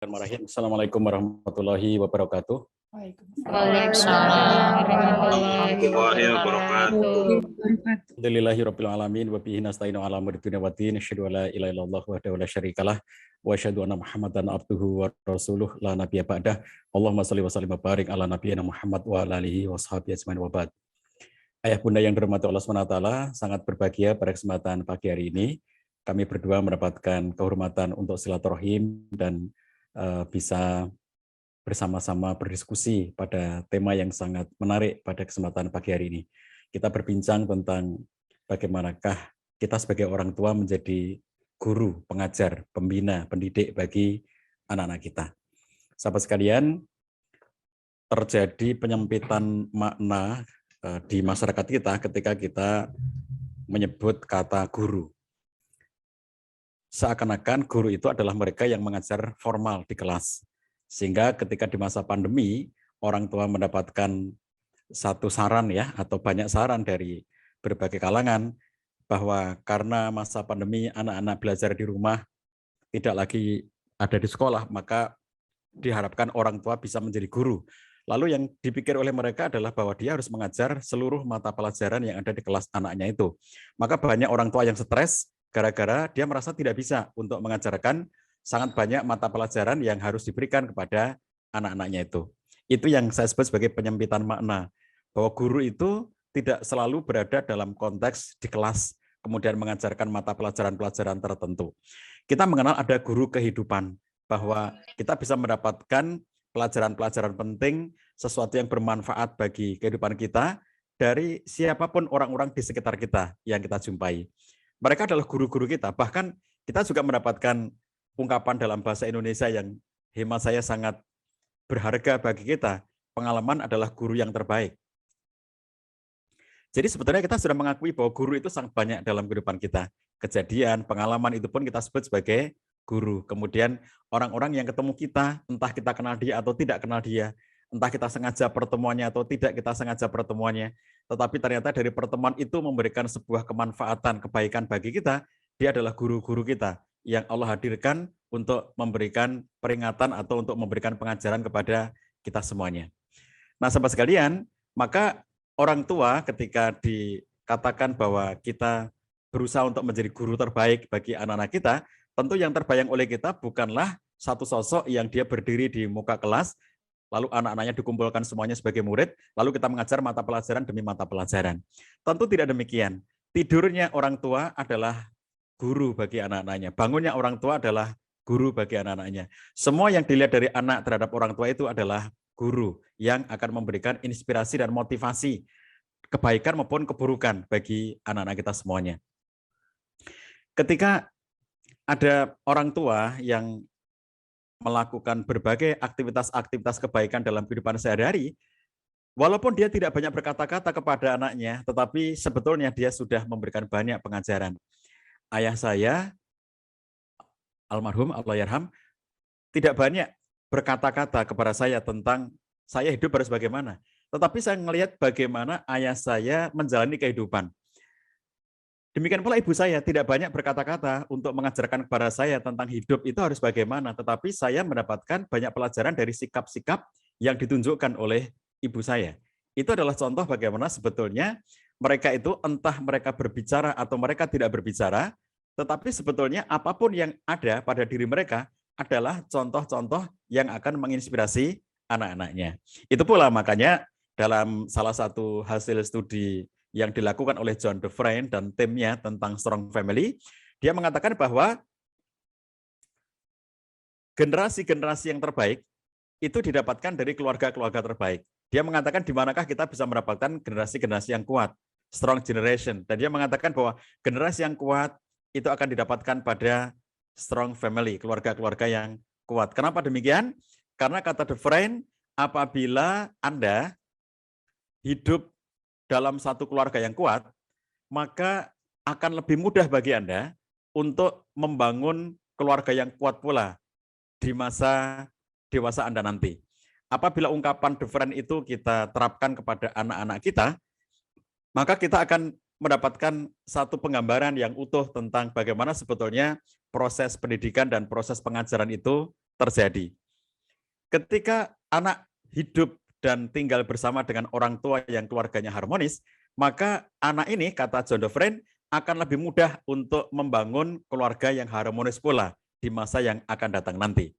Bismillahirrahmanirrahim. Assalamualaikum warahmatullahi wabarakatuh. Waalaikumsalam warahmatullahi wabarakatuh. Alhamdulillahirabbil alamin wa bihi nasta'inu ala umuri dunya waddin. Asyhadu an la ilaha illallah wahdahu la syarikalah wa asyhadu anna Muhammadan abduhu wa rasuluh la nabiyya ba'dah. Allahumma shalli wa sallim wa barik ala nabiyyina Muhammad wa ala alihi washabihi ajmain wa ba'd. Ayah bunda yang dirahmati Allah SWT, sangat berbahagia pada kesempatan pagi hari ini kami berdua mendapatkan kehormatan untuk silaturahim dan bisa bersama-sama berdiskusi pada tema yang sangat menarik pada kesempatan pagi hari ini. Kita berbincang tentang bagaimanakah kita sebagai orang tua menjadi guru, pengajar, pembina, pendidik bagi anak-anak kita. Sahabat sekalian, terjadi penyempitan makna di masyarakat kita ketika kita menyebut kata guru. Seakan-akan guru itu adalah mereka yang mengajar formal di kelas. Sehingga ketika di masa pandemi, orang tua mendapatkan satu saran ya, atau banyak saran dari berbagai kalangan, bahwa karena masa pandemi anak-anak belajar di rumah, tidak lagi ada di sekolah, maka diharapkan orang tua bisa menjadi guru. Lalu yang dipikir oleh mereka adalah bahwa dia harus mengajar seluruh mata pelajaran yang ada di kelas anaknya itu. Maka banyak orang tua yang stres, gara-gara dia merasa tidak bisa untuk mengajarkan sangat banyak mata pelajaran yang harus diberikan kepada anak-anaknya itu. Itu yang saya sebut sebagai penyempitan makna. Bahwa guru itu tidak selalu berada dalam konteks di kelas, kemudian mengajarkan mata pelajaran-pelajaran tertentu. Kita mengenal ada guru kehidupan, bahwa kita bisa mendapatkan pelajaran-pelajaran penting, sesuatu yang bermanfaat bagi kehidupan kita, dari siapapun orang-orang di sekitar kita yang kita jumpai. Mereka adalah guru-guru kita, bahkan kita juga mendapatkan ungkapan dalam bahasa Indonesia yang hemat saya sangat berharga bagi kita, pengalaman adalah guru yang terbaik. Jadi sebetulnya kita sudah mengakui bahwa guru itu sangat banyak dalam kehidupan kita. Kejadian, pengalaman itu pun kita sebut sebagai guru. Kemudian orang-orang yang ketemu kita, entah kita kenal dia atau tidak kenal dia, entah kita sengaja pertemuannya atau tidak kita sengaja pertemuannya, tetapi ternyata dari pertemuan itu memberikan sebuah kemanfaatan, kebaikan bagi kita, dia adalah guru-guru kita yang Allah hadirkan untuk memberikan peringatan atau untuk memberikan pengajaran kepada kita semuanya. Nah, sahabat sekalian, maka orang tua ketika dikatakan bahwa kita berusaha untuk menjadi guru terbaik bagi anak-anak kita, tentu yang terbayang oleh kita bukanlah satu sosok yang dia berdiri di muka kelas, lalu anak-anaknya dikumpulkan semuanya sebagai murid, lalu kita mengajar mata pelajaran demi mata pelajaran. Tentu tidak demikian. Tidurnya orang tua adalah guru bagi anak-anaknya. Bangunnya orang tua adalah guru bagi anak-anaknya. Semua yang dilihat dari anak terhadap orang tua itu adalah guru yang akan memberikan inspirasi dan motivasi, kebaikan maupun keburukan bagi anak-anak kita semuanya. Ketika ada orang tua yang melakukan berbagai aktivitas-aktivitas kebaikan dalam kehidupan sehari-hari, walaupun dia tidak banyak berkata-kata kepada anaknya, tetapi sebetulnya dia sudah memberikan banyak pengajaran. Ayah saya, almarhum Allahyarham, tidak banyak berkata-kata kepada saya tentang saya hidup harus bagaimana. Tetapi saya melihat bagaimana ayah saya menjalani kehidupan. Demikian pula ibu saya tidak banyak berkata-kata untuk mengajarkan kepada saya tentang hidup itu harus bagaimana. Tetapi saya mendapatkan banyak pelajaran dari sikap-sikap yang ditunjukkan oleh ibu saya. Itu adalah contoh bagaimana sebetulnya mereka itu entah mereka berbicara atau mereka tidak berbicara, tetapi sebetulnya apapun yang ada pada diri mereka adalah contoh-contoh yang akan menginspirasi anak-anaknya. Itu pula makanya dalam salah satu hasil studi yang dilakukan oleh John Dufresne dan timnya tentang Strong Family, dia mengatakan bahwa generasi-generasi yang terbaik itu didapatkan dari keluarga-keluarga terbaik. Dia mengatakan di manakah kita bisa mendapatkan generasi-generasi yang kuat, strong generation. Dan dia mengatakan bahwa generasi yang kuat itu akan didapatkan pada strong family, keluarga-keluarga yang kuat. Kenapa demikian? Karena kata Dufresne, apabila Anda hidup dalam satu keluarga yang kuat, maka akan lebih mudah bagi Anda untuk membangun keluarga yang kuat pula di masa dewasa Anda nanti. Apabila ungkapan Dufresne itu kita terapkan kepada anak-anak kita, maka kita akan mendapatkan satu penggambaran yang utuh tentang bagaimana sebetulnya proses pendidikan dan proses pengajaran itu terjadi. Ketika anak hidup dan tinggal bersama dengan orang tua yang keluarganya harmonis, maka anak ini, kata John Dovren, akan lebih mudah untuk membangun keluarga yang harmonis pula di masa yang akan datang nanti.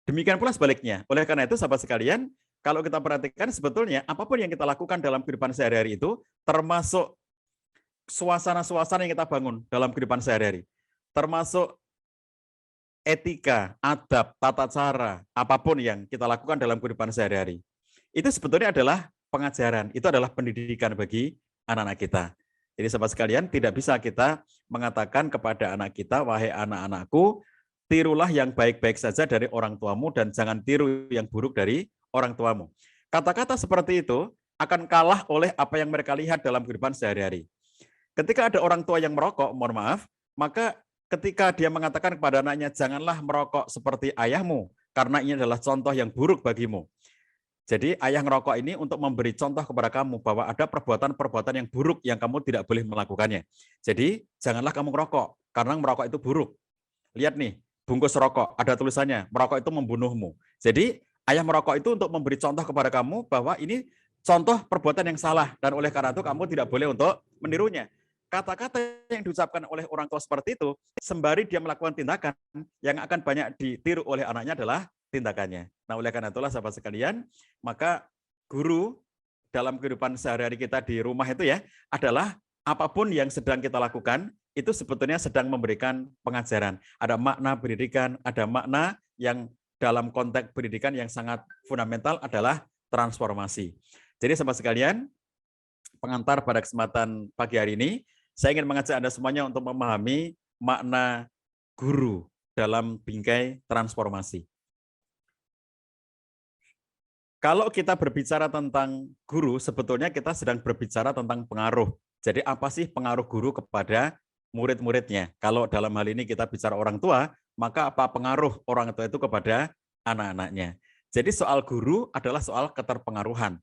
Demikian pula sebaliknya. Oleh karena itu, sahabat sekalian, kalau kita perhatikan sebetulnya apapun yang kita lakukan dalam kehidupan sehari-hari itu, termasuk suasana-suasana yang kita bangun dalam kehidupan sehari-hari, termasuk etika, adab, tata cara, apapun yang kita lakukan dalam kehidupan sehari-hari, itu sebetulnya adalah pengajaran, itu adalah pendidikan bagi anak-anak kita. Jadi sahabat sekalian, tidak bisa kita mengatakan kepada anak kita, wahai anak-anakku, tirulah yang baik-baik saja dari orang tuamu dan jangan tiru yang buruk dari orang tuamu. Kata-kata seperti itu akan kalah oleh apa yang mereka lihat dalam kehidupan sehari-hari. Ketika ada orang tua yang merokok, mohon maaf, maka ketika dia mengatakan kepada anaknya, janganlah merokok seperti ayahmu, karena ini adalah contoh yang buruk bagimu. Jadi ayah ngerokok ini untuk memberi contoh kepada kamu bahwa ada perbuatan-perbuatan yang buruk yang kamu tidak boleh melakukannya. Jadi janganlah kamu merokok, karena merokok itu buruk. Lihat nih, bungkus rokok, ada tulisannya, merokok itu membunuhmu. Jadi ayah merokok itu untuk memberi contoh kepada kamu bahwa ini contoh perbuatan yang salah, dan oleh karena itu kamu tidak boleh untuk menirunya. Kata-kata yang diucapkan oleh orang tua seperti itu, sembari dia melakukan tindakan, yang akan banyak ditiru oleh anaknya adalah tindakannya. Nah, oleh karena itulah sahabat sekalian, maka guru dalam kehidupan sehari-hari kita di rumah itu ya, adalah apapun yang sedang kita lakukan, itu sebetulnya sedang memberikan pengajaran. Ada makna pendidikan, ada makna yang dalam konteks pendidikan yang sangat fundamental adalah transformasi. Jadi sahabat sekalian, pengantar pada kesempatan pagi hari ini, saya ingin mengajak Anda semuanya untuk memahami makna guru dalam bingkai transformasi. Kalau kita berbicara tentang guru, sebetulnya kita sedang berbicara tentang pengaruh. Jadi apa sih pengaruh guru kepada murid-muridnya? Kalau dalam hal ini kita bicara orang tua, maka apa pengaruh orang tua itu kepada anak-anaknya? Jadi soal guru adalah soal keterpengaruhan.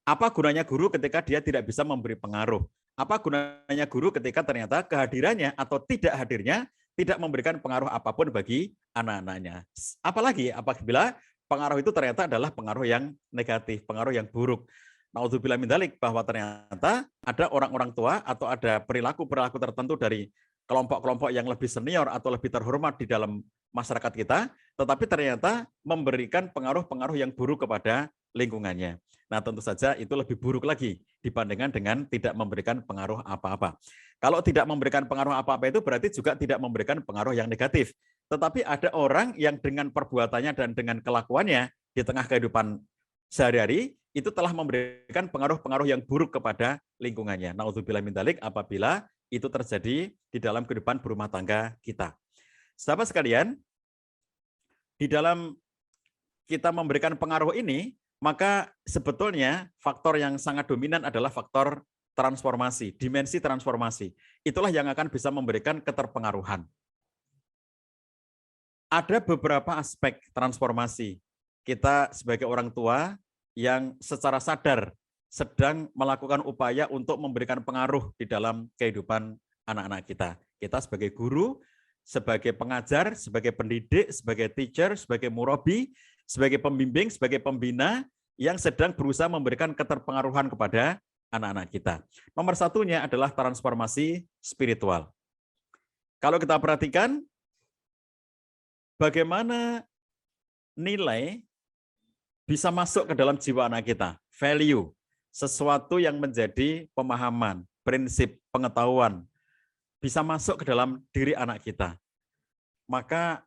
Apa gunanya guru ketika dia tidak bisa memberi pengaruh? Apa gunanya guru ketika ternyata kehadirannya atau tidak hadirnya tidak memberikan pengaruh apapun bagi anak-anaknya? Apalagi apabila pengaruh itu ternyata adalah pengaruh yang negatif, pengaruh yang buruk. Naudzubillah min dzalik, bahwa ternyata ada orang-orang tua atau ada perilaku-perilaku tertentu dari kelompok-kelompok yang lebih senior atau lebih terhormat di dalam masyarakat kita, tetapi ternyata memberikan pengaruh-pengaruh yang buruk kepada lingkungannya. Nah, tentu saja itu lebih buruk lagi dibandingkan dengan tidak memberikan pengaruh apa-apa. Kalau tidak memberikan pengaruh apa-apa itu berarti juga tidak memberikan pengaruh yang negatif. Tetapi ada orang yang dengan perbuatannya dan dengan kelakuannya di tengah kehidupan sehari-hari itu telah memberikan pengaruh-pengaruh yang buruk kepada lingkungannya. Naudzubillah min dzalik, apabila itu terjadi di dalam kehidupan berumah tangga kita. Sahabat sekalian, di dalam kita memberikan pengaruh ini, maka sebetulnya faktor yang sangat dominan adalah faktor transformasi, dimensi transformasi. Itulah yang akan bisa memberikan keterpengaruhan. Ada beberapa aspek transformasi. Kita sebagai orang tua yang secara sadar sedang melakukan upaya untuk memberikan pengaruh di dalam kehidupan anak-anak kita. Kita sebagai guru, sebagai pengajar, sebagai pendidik, sebagai teacher, sebagai murabi, sebagai pembimbing, sebagai pembina yang sedang berusaha memberikan keterpengaruhan kepada anak-anak kita. Nomor satunya adalah transformasi spiritual. Kalau kita perhatikan, bagaimana nilai bisa masuk ke dalam jiwa anak kita, value, sesuatu yang menjadi pemahaman, prinsip, pengetahuan, bisa masuk ke dalam diri anak kita. Maka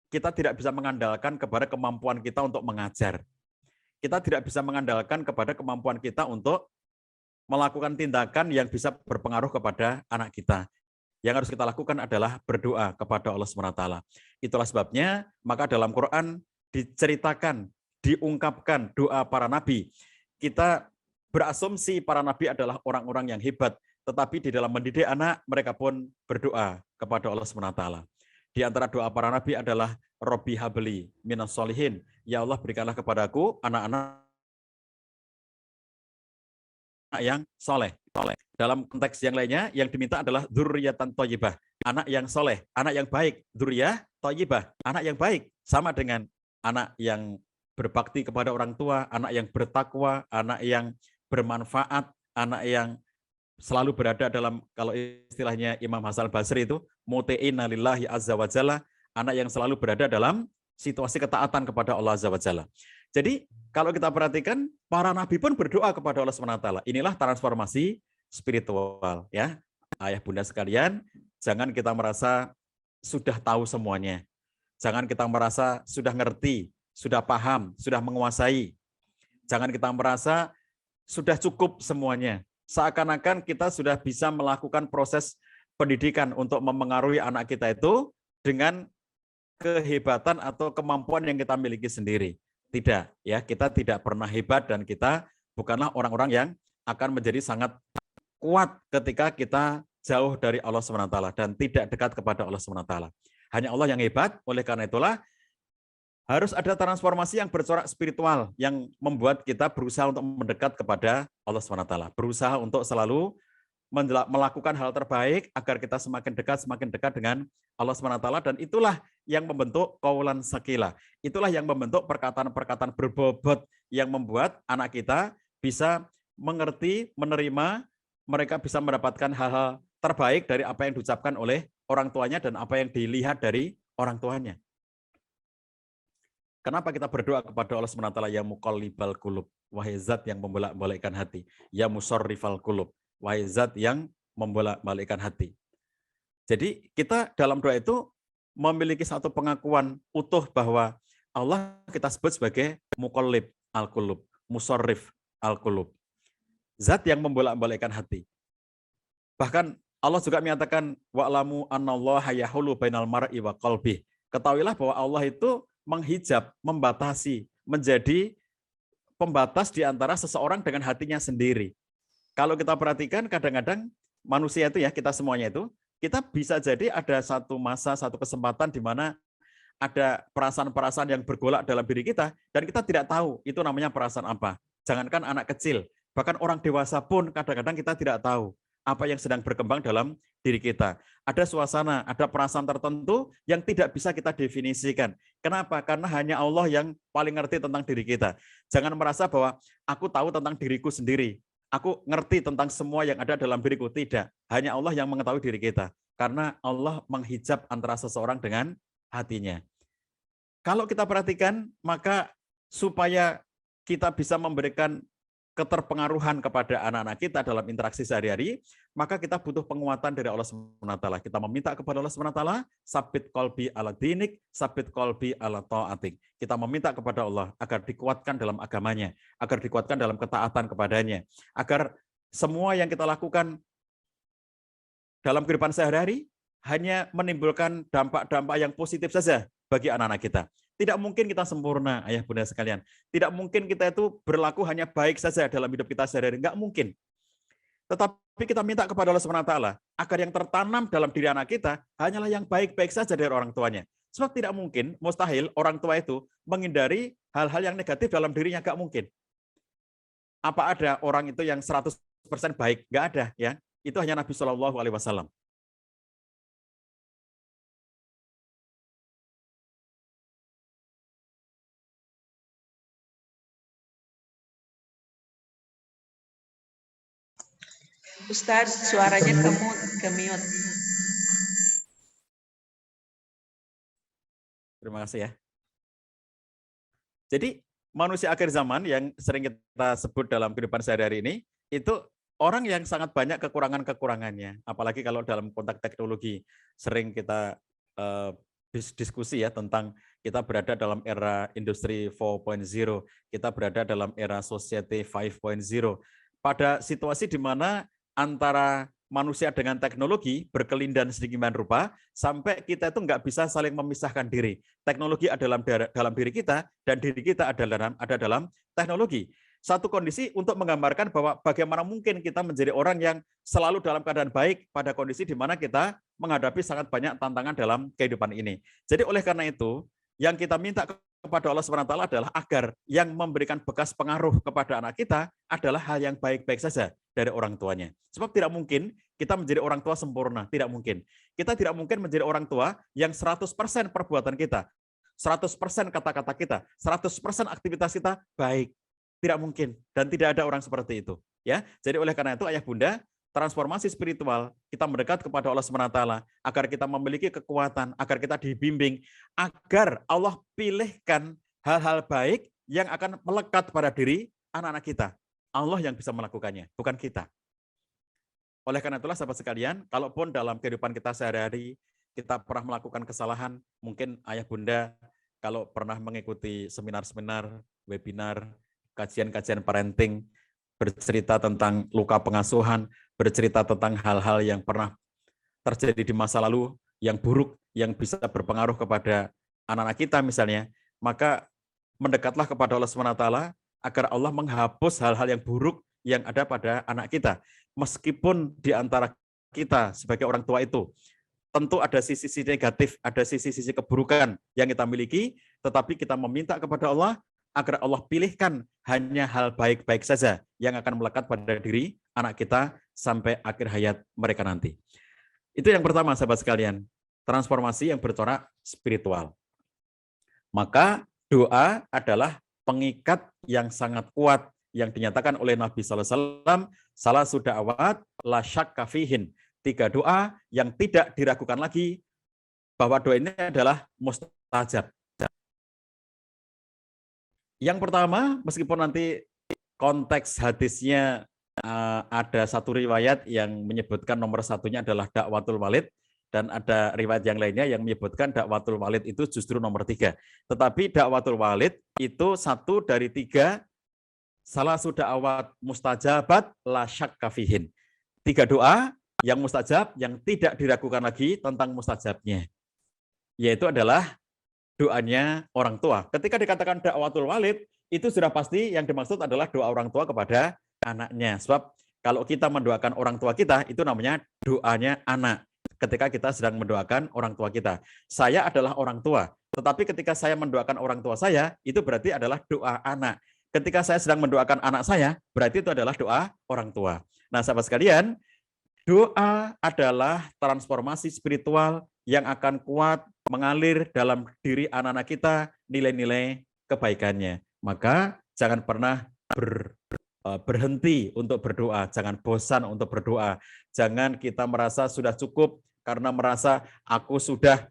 kita tidak bisa mengandalkan kepada kemampuan kita untuk mengajar. Kita tidak bisa mengandalkan kepada kemampuan kita untuk melakukan tindakan yang bisa berpengaruh kepada anak kita. Yang harus kita lakukan adalah berdoa kepada Allah SWT. Itulah sebabnya, maka dalam Quran diceritakan, diungkapkan doa para nabi. Kita berasumsi para nabi adalah orang-orang yang hebat, tetapi di dalam mendidik anak, mereka pun berdoa kepada Allah SWT. Di antara doa para nabi adalah Robbi habli minas solihin. Ya Allah, berikanlah kepadaku anak-anak yang soleh. Dalam konteks yang lainnya, yang diminta adalah dzurriyyatan thayyibah, anak yang soleh, anak yang baik, dzurriyyah thayyibah, anak yang baik, sama dengan anak yang berbakti kepada orang tua, anak yang bertakwa, anak yang bermanfaat, anak yang selalu berada dalam, kalau istilahnya Imam Hasan Basri itu, muti'ina lillahi azza wa jalla, anak yang selalu berada dalam situasi ketaatan kepada Allah azza wa jalla. Jadi kalau kita perhatikan, para nabi pun berdoa kepada Allah SWT. Inilah transformasi spiritual, ya. Ayah bunda sekalian, jangan kita merasa sudah tahu semuanya. Jangan kita merasa sudah ngerti, sudah paham, sudah menguasai. Jangan kita merasa sudah cukup semuanya. Seakan-akan kita sudah bisa melakukan proses pendidikan untuk memengaruhi anak kita itu dengan kehebatan atau kemampuan yang kita miliki sendiri. Tidak, ya, kita tidak pernah hebat dan kita bukanlah orang-orang yang akan menjadi sangat kuat ketika kita jauh dari Allah SWT dan tidak dekat kepada Allah SWT. Hanya Allah yang hebat, oleh karena itulah harus ada transformasi yang bercorak spiritual yang membuat kita berusaha untuk mendekat kepada Allah SWT. Berusaha untuk selalu melakukan hal terbaik agar kita semakin dekat dengan Allah SWT. Dan itulah yang membentuk qaulan sakila. Itulah yang membentuk perkataan-perkataan berbobot yang membuat anak kita bisa mengerti, menerima, mereka bisa mendapatkan hal-hal terbaik dari apa yang diucapkan oleh orang tuanya dan apa yang dilihat dari orang tuanya. Kenapa kita berdoa kepada Allah SWT, ya muqallibal qulub, wahai zat yang membolak-balikkan hati, ya musarrifal qulub, wahai zat yang membolak-balikkan hati. Jadi kita dalam doa itu memiliki satu pengakuan utuh bahwa Allah kita sebut sebagai muqallib al-qulub, musarrif al-qulub, zat yang membolak-balikkan hati. Bahkan Allah juga menyatakan wa'lamu annallaha yahulu bainal mar'i wa qalbih. Ketahuilah bahwa Allah itu menghijab, membatasi, menjadi pembatas di antara seseorang dengan hatinya sendiri. Kalau kita perhatikan kadang-kadang manusia itu, ya, kita semuanya itu, kita bisa jadi ada satu masa, satu kesempatan di mana ada perasaan-perasaan yang bergolak dalam diri kita dan kita tidak tahu itu namanya perasaan apa. Jangankan anak kecil, bahkan orang dewasa pun kadang-kadang kita tidak tahu apa yang sedang berkembang dalam diri kita. Ada suasana, ada perasaan tertentu yang tidak bisa kita definisikan. Kenapa? Karena hanya Allah yang paling ngerti tentang diri kita. Jangan merasa bahwa aku tahu tentang diriku sendiri. Aku ngerti tentang semua yang ada dalam diriku. Tidak. Hanya Allah yang mengetahui diri kita. Karena Allah menghijab antara seseorang dengan hatinya. Kalau kita perhatikan, maka supaya kita bisa memberikan keterpengaruhan kepada anak-anak kita dalam interaksi sehari-hari, maka kita butuh penguatan dari Allah SWT. Kita meminta kepada Allah SWT, sabit qalbi ala dinik, sabit qalbi ala ta'atik. Kita meminta kepada Allah agar dikuatkan dalam agamanya, agar dikuatkan dalam ketaatan kepadanya, agar semua yang kita lakukan dalam kehidupan sehari-hari hanya menimbulkan dampak-dampak yang positif saja bagi anak-anak kita. Tidak mungkin kita sempurna, ayah bunda sekalian. Tidak mungkin kita itu berlaku hanya baik saja dalam hidup kita sehari-hari. Enggak mungkin. Tetapi kita minta kepada Allah SWT agar yang tertanam dalam diri anak kita hanyalah yang baik-baik saja dari orang tuanya. Sebab tidak mungkin, mustahil orang tua itu menghindari hal-hal yang negatif dalam dirinya. Enggak mungkin. Apa ada orang itu yang 100% baik? Enggak ada, ya. Itu hanya Nabi SAW. Ustaz, suaranya ke-mute. Terima kasih, ya. Jadi manusia akhir zaman yang sering kita sebut dalam kehidupan sehari-hari ini, itu orang yang sangat banyak kekurangan-kekurangannya. Apalagi kalau dalam konteks teknologi, sering kita diskusi, ya, tentang kita berada dalam era industri 4.0, kita berada dalam era society 5.0. Pada situasi di mana antara manusia dengan teknologi berkelindan sedemikian rupa sampai kita itu nggak bisa saling memisahkan diri. Teknologi ada dalam diri kita dan diri kita ada dalam teknologi. Satu kondisi untuk menggambarkan bahwa bagaimana mungkin kita menjadi orang yang selalu dalam keadaan baik pada kondisi di mana kita menghadapi sangat banyak tantangan dalam kehidupan ini. Jadi oleh karena itu, yang kita minta kepada Allah SWT adalah agar yang memberikan bekas pengaruh kepada anak kita adalah hal yang baik-baik saja dari orang tuanya. Sebab tidak mungkin kita menjadi orang tua sempurna, tidak mungkin. Kita tidak mungkin menjadi orang tua yang 100% perbuatan kita, 100% kata-kata kita, 100% aktivitas kita baik. Tidak mungkin dan tidak ada orang seperti itu, ya. Jadi oleh karena itu ayah bunda, transformasi spiritual, kita mendekat kepada Allah SWT agar kita memiliki kekuatan, agar kita dibimbing, agar Allah pilihkan hal-hal baik yang akan melekat pada diri anak-anak kita. Allah yang bisa melakukannya, bukan kita. Oleh karena itulah sahabat sekalian, kalaupun dalam kehidupan kita sehari-hari kita pernah melakukan kesalahan, mungkin ayah bunda kalau pernah mengikuti seminar-seminar, webinar, kajian-kajian parenting, bercerita tentang luka pengasuhan, bercerita tentang hal-hal yang pernah terjadi di masa lalu, yang buruk, yang bisa berpengaruh kepada anak-anak kita misalnya, maka mendekatlah kepada Allah SWT agar Allah menghapus hal-hal yang buruk yang ada pada anak kita. Meskipun di antara kita sebagai orang tua itu, tentu ada sisi-sisi negatif, ada sisi-sisi keburukan yang kita miliki, tetapi kita meminta kepada Allah agar Allah pilihkan hanya hal baik-baik saja yang akan melekat pada diri anak kita sampai akhir hayat mereka nanti. Itu yang pertama sahabat sekalian, transformasi yang bercorak spiritual. Maka doa adalah pengikat yang sangat kuat yang dinyatakan oleh Nabi SAW, salah sudah awat, la syakka fihin. 3 doa yang tidak diragukan lagi bahwa doa ini adalah mustajab. Yang pertama, meskipun nanti konteks hadisnya ada satu riwayat yang menyebutkan nomor satunya adalah dakwatul walid, dan ada riwayat yang lainnya yang menyebutkan dakwatul walid itu justru nomor 3. Tetapi dakwatul walid itu 1 dari 3, salah sudah awat mustajabat la syakka fihin. 3 doa yang mustajab, yang tidak diragukan lagi tentang mustajabnya, yaitu adalah doanya orang tua. Ketika dikatakan dakwatul walid, itu sudah pasti yang dimaksud adalah doa orang tua kepada anaknya. Sebab kalau kita mendoakan orang tua kita, itu namanya doanya anak. Ketika kita sedang mendoakan orang tua kita. Saya adalah orang tua, tetapi ketika saya mendoakan orang tua saya, itu berarti adalah doa anak. Ketika saya sedang mendoakan anak saya, berarti itu adalah doa orang tua. Nah, sahabat sekalian, doa adalah transformasi spiritual yang akan kuat mengalir dalam diri anak-anak kita nilai-nilai kebaikannya. Maka jangan pernah berhenti untuk berdoa, jangan bosan untuk berdoa. Jangan kita merasa sudah cukup karena merasa aku sudah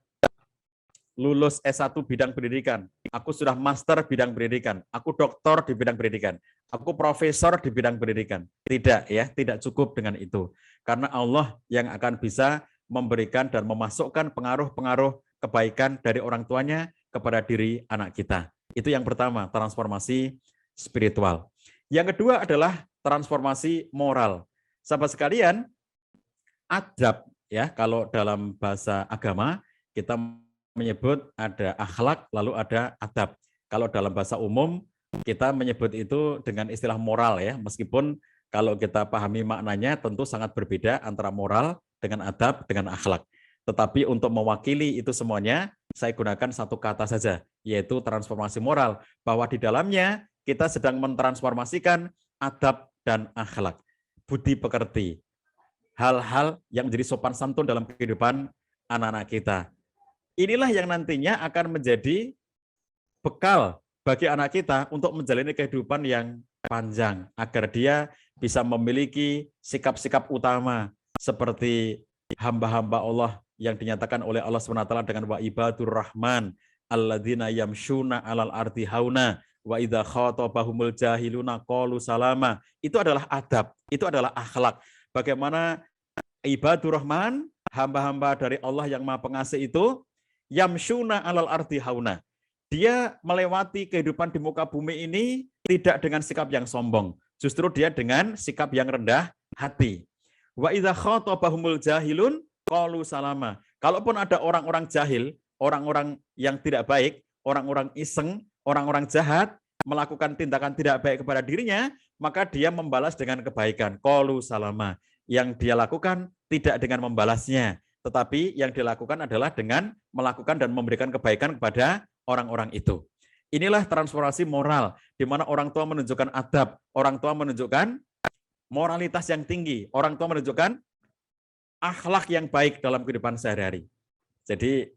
lulus S1 bidang pendidikan, aku sudah master bidang pendidikan, aku doktor di bidang pendidikan, aku profesor di bidang pendidikan. Tidak ya, tidak cukup dengan itu. Karena Allah yang akan bisa memberikan dan memasukkan pengaruh-pengaruh kebaikan dari orang tuanya kepada diri anak kita. Itu yang pertama, transformasi spiritual. Yang kedua adalah transformasi moral. Sahabat sekalian, adab ya, kalau dalam bahasa agama kita menyebut ada akhlak lalu ada adab. Kalau dalam bahasa umum kita menyebut itu dengan istilah moral ya, meskipun kalau kita pahami maknanya tentu sangat berbeda antara moral dengan adab dengan akhlak. Tetapi untuk mewakili itu semuanya saya gunakan satu kata saja, yaitu transformasi moral, bahwa di dalamnya kita sedang mentransformasikan adab dan akhlak, budi pekerti, hal-hal yang menjadi sopan santun dalam kehidupan anak-anak kita. Inilah yang nantinya akan menjadi bekal bagi anak kita untuk menjalani kehidupan yang panjang, agar dia bisa memiliki sikap-sikap utama seperti hamba-hamba Allah yang dinyatakan oleh Allah SWT dengan wa ibadur rahman alladzina yamshuna alal ardi hauna wa idza khatabahumul jahiluna qalu salama. Itu adalah adab, itu adalah akhlak. Bagaimana ibadur rahman, hamba-hamba dari Allah yang Maha Pengasih itu yamshuna alal ardi hauna. Dia melewati kehidupan di muka bumi ini tidak dengan sikap yang sombong, justru dia dengan sikap yang rendah hati. Wa idza khatabahumul jahilun qalu salama. Kalaupun ada orang-orang jahil, orang-orang yang tidak baik, orang-orang iseng, orang-orang jahat melakukan tindakan tidak baik kepada dirinya, maka dia membalas dengan kebaikan. Qalu salama. Yang dia lakukan tidak dengan membalasnya, tetapi yang dilakukan adalah dengan melakukan dan memberikan kebaikan kepada orang-orang itu. Inilah transformasi moral, di mana orang tua menunjukkan adab, orang tua menunjukkan moralitas yang tinggi, orang tua menunjukkan akhlak yang baik dalam kehidupan sehari-hari. Jadi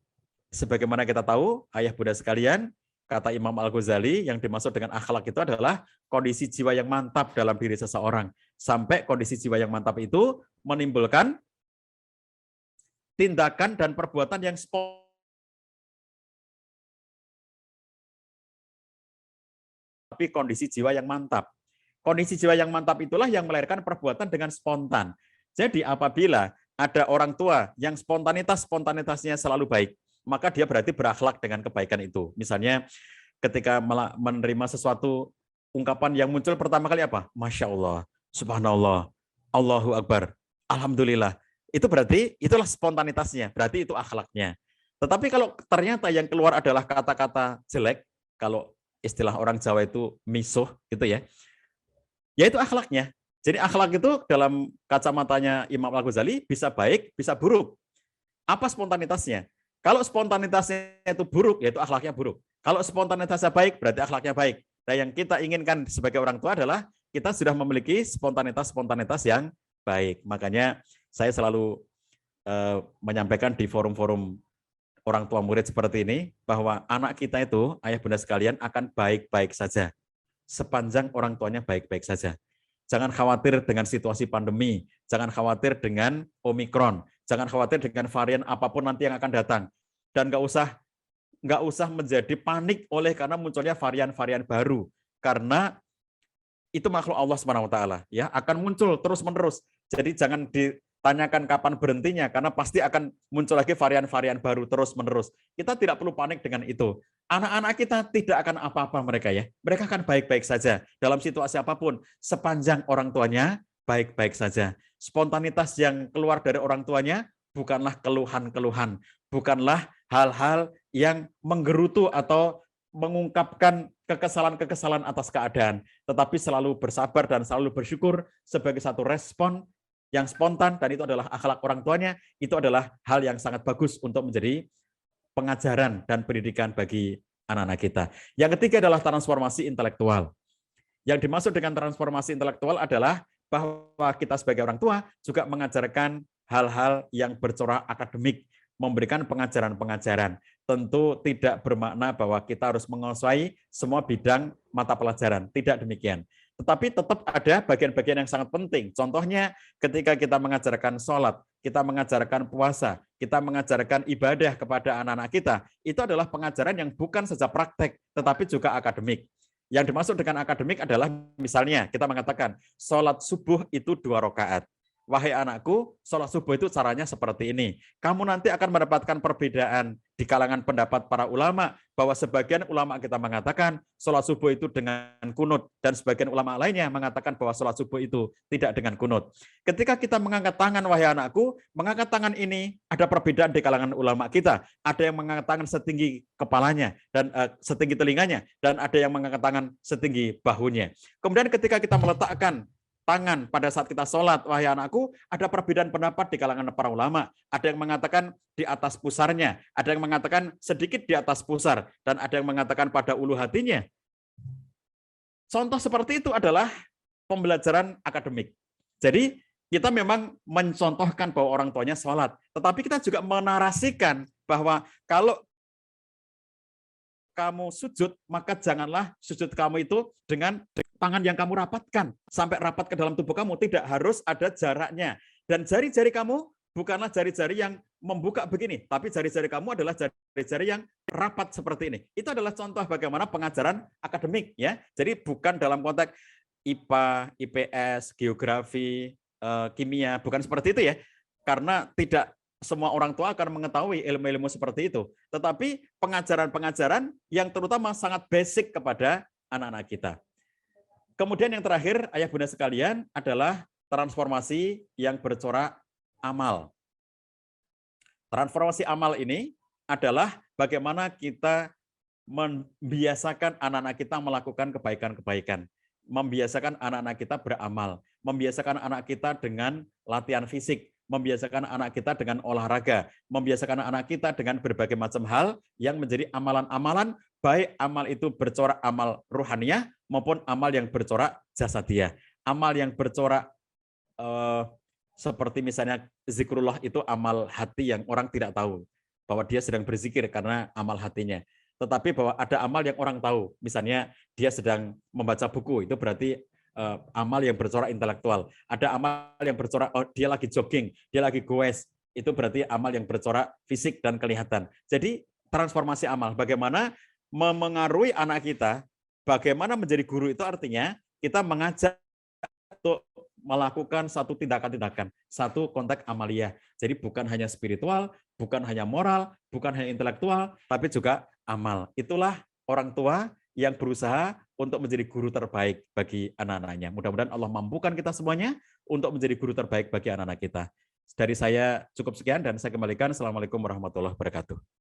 sebagaimana kita tahu, ayah bunda sekalian, kata Imam Al-Ghazali, yang dimaksud dengan akhlak itu adalah kondisi jiwa yang mantap dalam diri seseorang. Sampai kondisi jiwa yang mantap itu menimbulkan tindakan dan perbuatan yang tapi kondisi jiwa yang mantap. Kondisi jiwa yang mantap itulah yang melahirkan perbuatan dengan spontan. Jadi apabila ada orang tua yang spontanitasnya selalu baik, maka dia berarti berakhlak dengan kebaikan itu. Misalnya ketika menerima sesuatu, ungkapan yang muncul pertama kali apa? Masya Allah, Subhanallah, Allahu Akbar, Alhamdulillah. Itu berarti itulah spontanitasnya, berarti itu akhlaknya. Tetapi kalau ternyata yang keluar adalah kata-kata jelek, kalau istilah orang Jawa itu misuh gitu ya, yaitu akhlaknya. Jadi akhlak itu dalam kacamatanya Imam Al-Ghazali bisa baik, bisa buruk. Apa spontanitasnya? Kalau spontanitasnya itu buruk, yaitu akhlaknya buruk. Kalau spontanitasnya baik, berarti akhlaknya baik. Nah, yang kita inginkan sebagai orang tua adalah kita sudah memiliki spontanitas yang baik. Makanya saya selalu menyampaikan di forum-forum orang tua murid seperti ini, bahwa anak kita itu, ayah bunda sekalian, akan baik-baik saja. Sepanjang orang tuanya baik-baik saja. Jangan khawatir dengan situasi pandemi, jangan khawatir dengan Omikron, jangan khawatir dengan varian apapun nanti yang akan datang. Dan nggak usah menjadi panik oleh karena munculnya varian-varian baru. Karena itu makhluk Allah SWT, ya, akan muncul terus-menerus. Jadi jangan ditanyakan kapan berhentinya, karena pasti akan muncul lagi varian-varian baru terus-menerus. Kita tidak perlu panik dengan itu. Anak-anak kita tidak akan apa-apa mereka ya. Mereka akan baik-baik saja dalam situasi apapun, sepanjang orang tuanya baik-baik saja. Spontanitas yang keluar dari orang tuanya bukanlah keluhan-keluhan, bukanlah hal-hal yang menggerutu atau mengungkapkan kekesalan-kekesalan atas keadaan, tetapi selalu bersabar dan selalu bersyukur sebagai satu respon yang spontan, dan itu adalah akhlak orang tuanya. Itu adalah hal yang sangat bagus untuk menjadi pengajaran dan pendidikan bagi anak-anak kita. Yang ketiga adalah transformasi intelektual. Yang dimaksud dengan transformasi intelektual adalah bahwa kita sebagai orang tua juga mengajarkan hal-hal yang bercorak akademik, memberikan pengajaran-pengajaran. Tentu tidak bermakna bahwa kita harus menguasai semua bidang mata pelajaran, tidak demikian. Tetapi tetap ada bagian-bagian yang sangat penting. Contohnya ketika kita mengajarkan sholat, kita mengajarkan puasa, kita mengajarkan ibadah kepada anak-anak kita, itu adalah pengajaran yang bukan saja praktek, tetapi juga akademik. Yang dimaksud dengan akademik adalah misalnya kita mengatakan sholat subuh itu 2 rakaat. Wahai anakku, sholat subuh itu caranya seperti ini. Kamu nanti akan mendapatkan perbedaan di kalangan pendapat para ulama, bahwa sebagian ulama kita mengatakan sholat subuh itu dengan kunut, dan sebagian ulama lainnya mengatakan bahwa sholat subuh itu tidak dengan kunut. Ketika kita mengangkat tangan, wahai anakku, mengangkat tangan ini ada perbedaan di kalangan ulama kita. Ada yang mengangkat tangan setinggi kepalanya dan setinggi telinganya, dan ada yang mengangkat tangan setinggi bahunya. Kemudian ketika kita meletakkan tangan pada saat kita sholat, wahai anakku, ada perbedaan pendapat di kalangan para ulama. Ada yang mengatakan di atas pusarnya, ada yang mengatakan sedikit di atas pusar, dan ada yang mengatakan pada ulu hatinya. Contoh seperti itu adalah pembelajaran akademik. Jadi kita memang mencontohkan bahwa orang tuanya sholat, tetapi kita juga menarasikan bahwa kalau kamu sujud, maka janganlah sujud kamu itu dengan tangan yang kamu rapatkan sampai rapat ke dalam tubuh kamu. Tidak, harus ada jaraknya. Dan jari-jari kamu bukanlah jari-jari yang membuka begini, tapi jari-jari kamu adalah jari-jari yang rapat seperti ini. Itu adalah contoh bagaimana pengajaran akademik, ya. Jadi bukan dalam konteks IPA, IPS, geografi, kimia, bukan seperti itu ya. Karena tidak semua orang tua akan mengetahui ilmu-ilmu seperti itu. Tetapi pengajaran-pengajaran yang terutama sangat basic kepada anak-anak kita. Kemudian yang terakhir, ayah bunda sekalian, adalah transformasi yang bercorak amal. Transformasi amal ini adalah bagaimana kita membiasakan anak-anak kita melakukan kebaikan-kebaikan. Membiasakan anak-anak kita beramal. Membiasakan anak kita dengan latihan fisik. Membiasakan anak kita dengan olahraga, membiasakan anak kita dengan berbagai macam hal yang menjadi amalan-amalan, baik amal itu bercorak amal ruhaniyah maupun amal yang bercorak jasadiah. Amal yang bercorak Seperti misalnya zikrullah itu amal hati yang orang tidak tahu bahwa dia sedang berzikir karena amal hatinya. Tetapi bahwa ada amal yang orang tahu, misalnya dia sedang membaca buku, itu berarti amal yang bercorak intelektual. Ada amal yang bercorak, oh, dia lagi jogging, dia lagi goes, itu berarti amal yang bercorak fisik dan kelihatan. Jadi transformasi amal, bagaimana memengaruhi anak kita, bagaimana menjadi guru itu artinya kita mengajak untuk melakukan satu tindakan-tindakan, satu konteks amalia. Jadi bukan hanya spiritual, bukan hanya moral, bukan hanya intelektual, tapi juga amal. Itulah orang tua yang berusaha untuk menjadi guru terbaik bagi anak-anaknya. Mudah-mudahan Allah mampukan kita semuanya untuk menjadi guru terbaik bagi anak-anak kita. Dari saya cukup sekian dan saya kembalikan. Assalamualaikum warahmatullahi wabarakatuh.